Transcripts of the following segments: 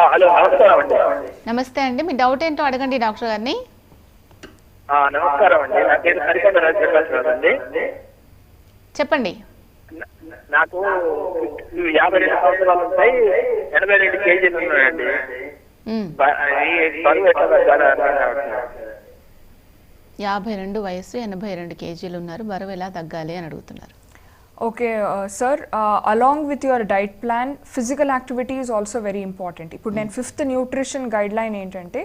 Hello నమస్కారం అండి. నమస్తే అండి, మీ డౌట్ ఏంటో అడగండి డాక్టర్ గారిని. నమస్కారం అండి, నా పేరు సరికొండ రాజశేఖర్ అండి. చెప్పండి. నాకు 52 సంవత్సరాలు ఉంటాయి, 82 కేజీలు ఉన్నాయండి. బరువు ఎట్లా తగ్గాలో అర్థం కావట్లేదు. 52 వయసు, 82 కేజీలు ఉన్నారు, బరువు ఎలా తగ్గాలి అని అడుగుతున్నారు. Okay, sir, along with your diet plan, physical activity is also very important. ఇప్పుడు నేను 5th న్యూట్రిషన్ గైడ్ లైన్ ఏంటంటే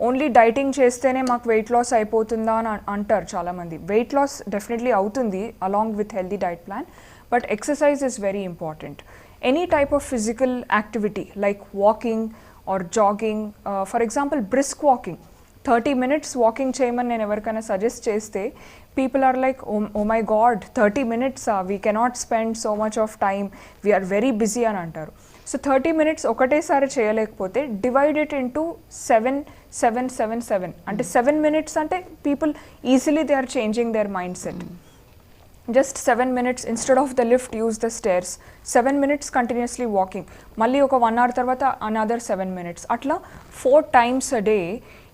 ఓన్లీ డైటింగ్ చేస్తేనే మాకు వెయిట్ లాస్ అయిపోతుందా అని అంటారు చాలామంది. వెయిట్ లాస్ డెఫినెట్లీ అవుతుంది along with healthy diet plan, but exercise is very important. Any type of physical activity like walking or jogging, for example brisk walking, 30 minutes walking చేయమని నేను ఎవరికైనా సజెస్ట్ చేస్తే people are like, oh my God 30 minutes, we cannot spend so much of time, we are very busy అని అంటారు. So 30 minutes ఒకటేసారి చేయలేకపోతే divide it into 7, 7, 7, 7 అంటే 7 minutes అంటే people easily they are changing their mindset. Just 7 minutes instead of the lift use the stairs, 7 minutes continuously walking, మళ్ళీ ఒక 1 hour తర్వాత another 7 minutes, అట్లా 4 times a day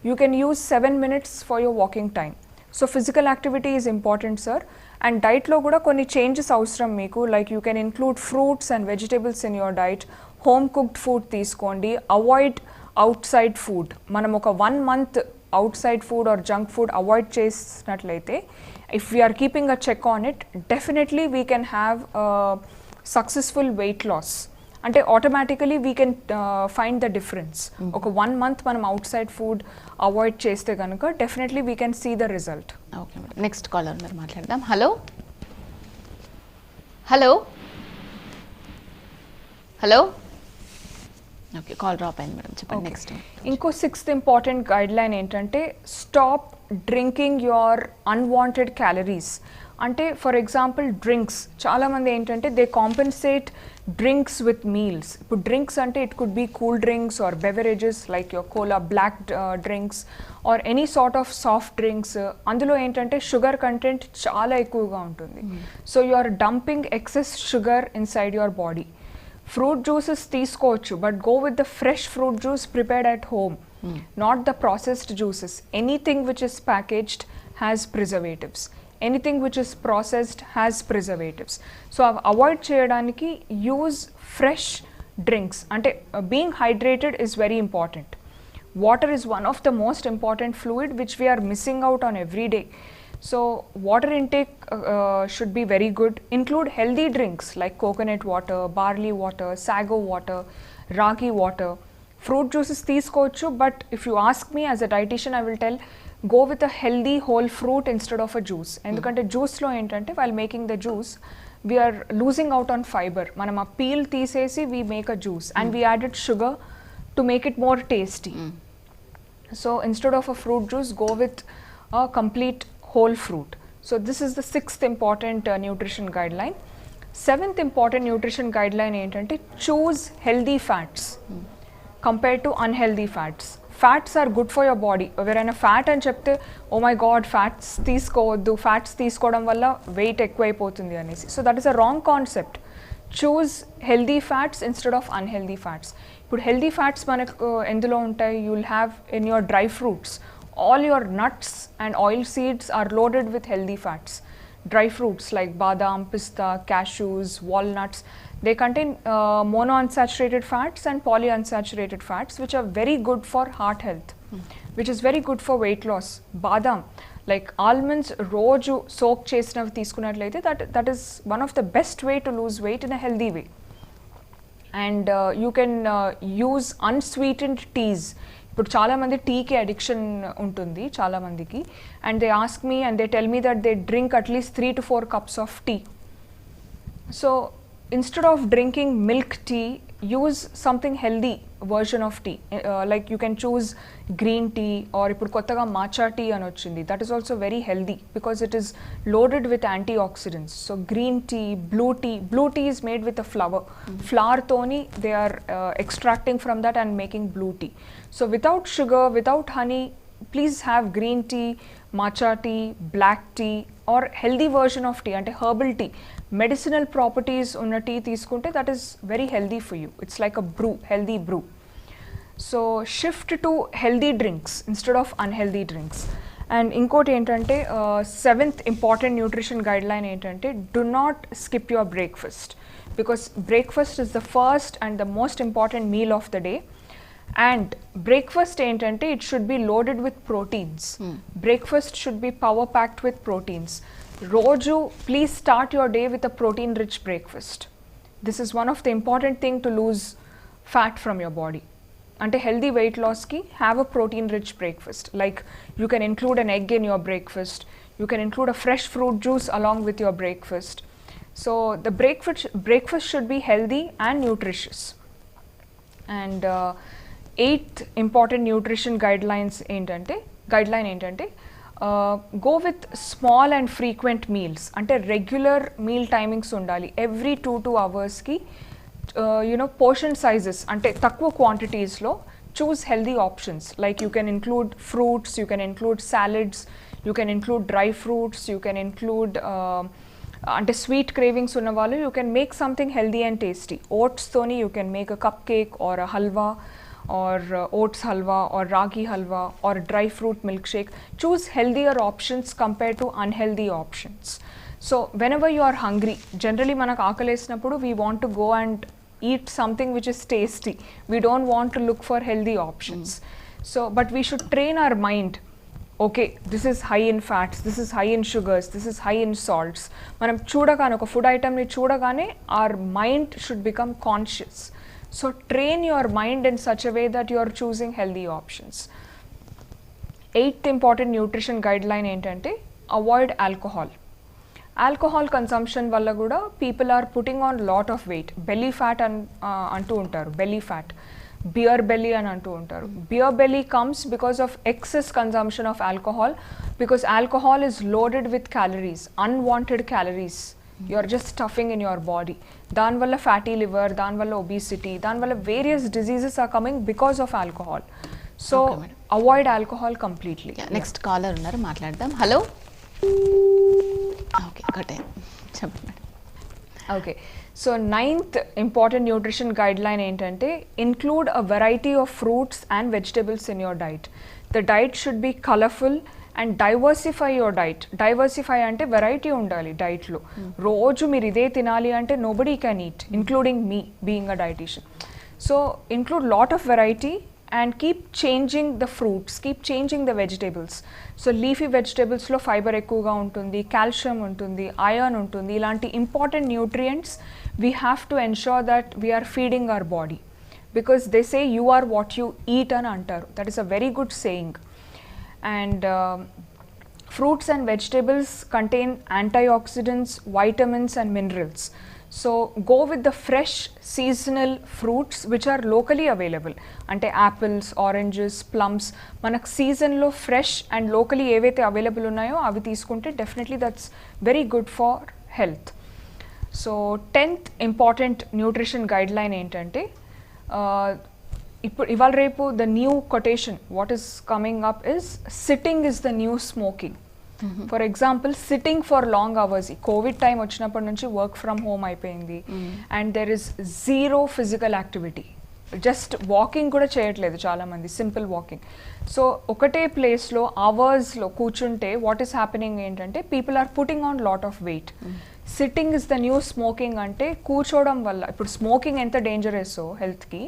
you can use 7 minutes for your walking time. So physical activity is important, sir. And diet lo kuda konni changes avsaram meeku, like you can include fruits and vegetables in your diet, home cooked food teeskondi, avoid outside food. Manam oka 1 month outside food or junk food avoid chesnatlaite, if we are keeping a check on it, definitely we can have a successful weight loss. అంటే automatically we can find the difference. ఒక 1 month మనం out side food avoid చేస్తే కనుక definitely we can see the result. Okay madam, next caller ఉన్నారు, మాట్లాడదాం. Hello hello hello okay, call drop అయింది madam, చెప్పండి. Next ఇంకో 6th ఇంపార్టెంట్ గైడ్ లైన్ ఏంటంటే stop drinking your unwanted calories. అంటే for example drinks, చాలామంది ఏంటంటే they compensate drinks with meals. ఇప్పుడు డ్రింక్స్ అంటే it could be cool drinks or beverages like your cola, black drinks or any sort of soft drinks. అందులో ఏంటంటే sugar content చాలా ఎక్కువగా ఉంటుంది. So you are dumping excess sugar inside your body. Fruit juices తీసుకోవచ్చు, but go with the fresh fruit juice prepared at home, not the processed juices. Anything which is packaged has preservatives, anything which is processed has preservatives. So avoid cheyadaniki use fresh drinks. Ante being hydrated is very important. Water is one of the most important fluid which we are missing out on every day. So water intake should be very good. Include healthy drinks like coconut water, barley water, sago water, ragi water. Fruit juices teeskochu, but if you ask me as a dietitian, I will tell go with a healthy whole fruit instead of a juice. Endukante juice lo entante while making the juice we are losing out on fiber. Manam aa peel teesesi we make a juice and we added sugar to make it more tasty. So instead of a fruit juice, go with a complete whole fruit. So this is the 6th important nutrition guideline. 7th important nutrition guideline entante choose healthy fats compared to unhealthy fats. Fats are good for your body. ఎవరైనా fat అని చెప్తే oh my God fats తీసుకోవద్దు, fats తీసుకోవడం వల్ల weight ఎక్కువైపోతుంది అనేసి. So that is a wrong concept. Choose healthy fats instead of unhealthy fats. ఇప్పుడు healthy fats మనకు ఎందులో ఉంటాయి? You will have in your dry fruits. All your nuts and oil seeds are loaded with healthy fats. Dry fruits like badam, pista, cashews, walnuts, they contain monounsaturated fats and polyunsaturated fats which are very good for heart health, which is very good for weight loss. Badam, like almonds, roju soak chesinavi teeskunnatlaithe that is one of the best way to lose weight in a healthy way. And you can use unsweetened teas. ఇప్పుడు చాలామంది టీకి addiction ఉంటుంది చాలామందికి, and they ask me and they tell me that they drink at least 3 to 4 cups of tea. So instead of drinking milk tea, use something healthy version of tea. Like you can choose green tea, or ఇప్పుడు కొత్తగా matcha tea అని వచ్చింది. That is also very healthy because it is loaded with antioxidants. So green tea, blue tea is made with a flower. Flower toni they are extracting from that and making blue tea. So without sugar, without honey, please have green tea, matcha tea, black tea, or healthy version of tea అంటే herbal tea. Medicinal properties ఉన్న tea తీసుకుంటే that is very healthy for you. It's like a brew, healthy brew. So shift to healthy drinks instead of unhealthy drinks. And ఇంకోటి ఏంటంటే seventh important nutrition guideline ఏంటంటే do not skip your breakfast, because breakfast is the first and the most important meal of the day. And breakfast ఏంటంటే it should be loaded with proteins. Breakfast should be power packed with proteins. రోజు please start your day with a protein rich breakfast. This is one of the important thing to lose fat from your body. అంటే healthy weight లాస్కి have a protein rich breakfast. Like you can include an egg in your breakfast, you can include a fresh fruit juice along with your breakfast. So the breakfast should be healthy and nutritious. And eighth important nutrition guideline ఏంటంటే go with small and frequent meals. అంటే regular meal timings ఉండాలి. Every 2 అవర్స్కి portion sizes అంటే తక్కువ క్వాంటిటీస్లో choose healthy options. Like you can include fruits, you can include salads, you can include dry fruits, you can include అంటే sweet cravings ఉన్న వాళ్ళు you can make something healthy and tasty. ఓట్స్తోని you can make a cupcake or a halwa or oats halwa or ragi halwa or dry fruit milkshake. Choose healthier options compared to unhealthy options. So whenever you are hungry, generally manaku aakalesinapudu we want to go and eat something which is tasty. We don't want to look for healthy options. So but we should train our mind, okay, this is high in fats, this is high in sugars, this is high in salts. Manam chudagane oka food item ni chudagane our mind should become conscious. So train your mind in such a way that you are choosing healthy options. Eighth important nutrition guideline ఏంటంటే avoid alcohol. Alcohol consumption వల్ల కూడా people are putting on lot of weight. Belly fat అంటూ ఉంటారు, belly fat. Beer belly అని అంటూ ఉంటారు. Beer belly comes because of excess consumption of alcohol, because alcohol is loaded with calories, unwanted calories. You are just stuffing in your body. దానివల్ల fatty liver, దానివల్ల obesity, దానివల్ల various diseases are coming because of alcohol. So avoid alcohol completely. Next caller ఉన్నారు, మాట్లాడదాం. Hello. Okay, cut చెప్పండి. Okay, so ninth important nutrition guideline ఏంటంటే include a variety of fruits and vegetables in your diet. The diet should be colourful and diversify your diet. Diversify అంటే variety ఉండాలి డైట్లో. రోజు మీరు ఇదే తినాలి అంటే nobody can eat, including me being a dietitian. So include lot of variety and keep changing the fruits, keep changing the vegetables. So leafy వెజిటేబుల్స్లో fibre ఎక్కువగా ఉంటుంది, కాల్షియం ఉంటుంది, ఐరన్ ఉంటుంది. ఇలాంటి important nutrients we have to ensure that we are feeding our body, because they say you are what you eat అని అంటారు. That is a very good saying. And fruits and vegetables contain antioxidants, vitamins and minerals. So go with the fresh seasonal fruits which are locally available. Ante apples, oranges, plums, manak season lo fresh and locally evaithe available unnayo avi teeskunte definitely that's very good for health. So 10th important nutrition guideline ఏంటంటే ఇప్పుడు ఇవాళ రేపు the new quotation what is coming up is sitting is the new smoking. For example sitting for long hours. Covid time వచ్చినప్పటి నుంచి work from home అయిపోయింది and there is zero physical activity. Just walking కూడా చేయట్లేదు చాలామంది, simple walking. So ఒకటే ప్లేస్లో అవర్స్లో కూర్చుంటే వాట్ ఈస్ హ్యాపెనింగ్ ఏంటంటే people are putting on lot of weight. Sitting is the new smoking అంటే కూర్చోవడం వల్ల ఇప్పుడు స్మోకింగ్ ఎంత డేంజరస్ హెల్త్కి,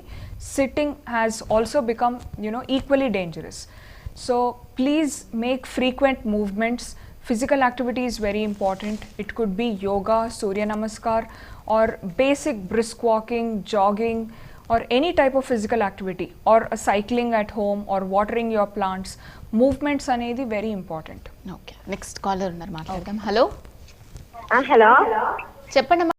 sitting has also become equally dangerous. So please make frequent movements. Physical activity is very important. It could be yoga, Surya Namaskar or basic brisk walking, jogging or any type of physical activity or a cycling at home or watering your plants. Movements anedi very important. Okay, next caller unnaru, maatladam. Hello. Hello. Cheppandi.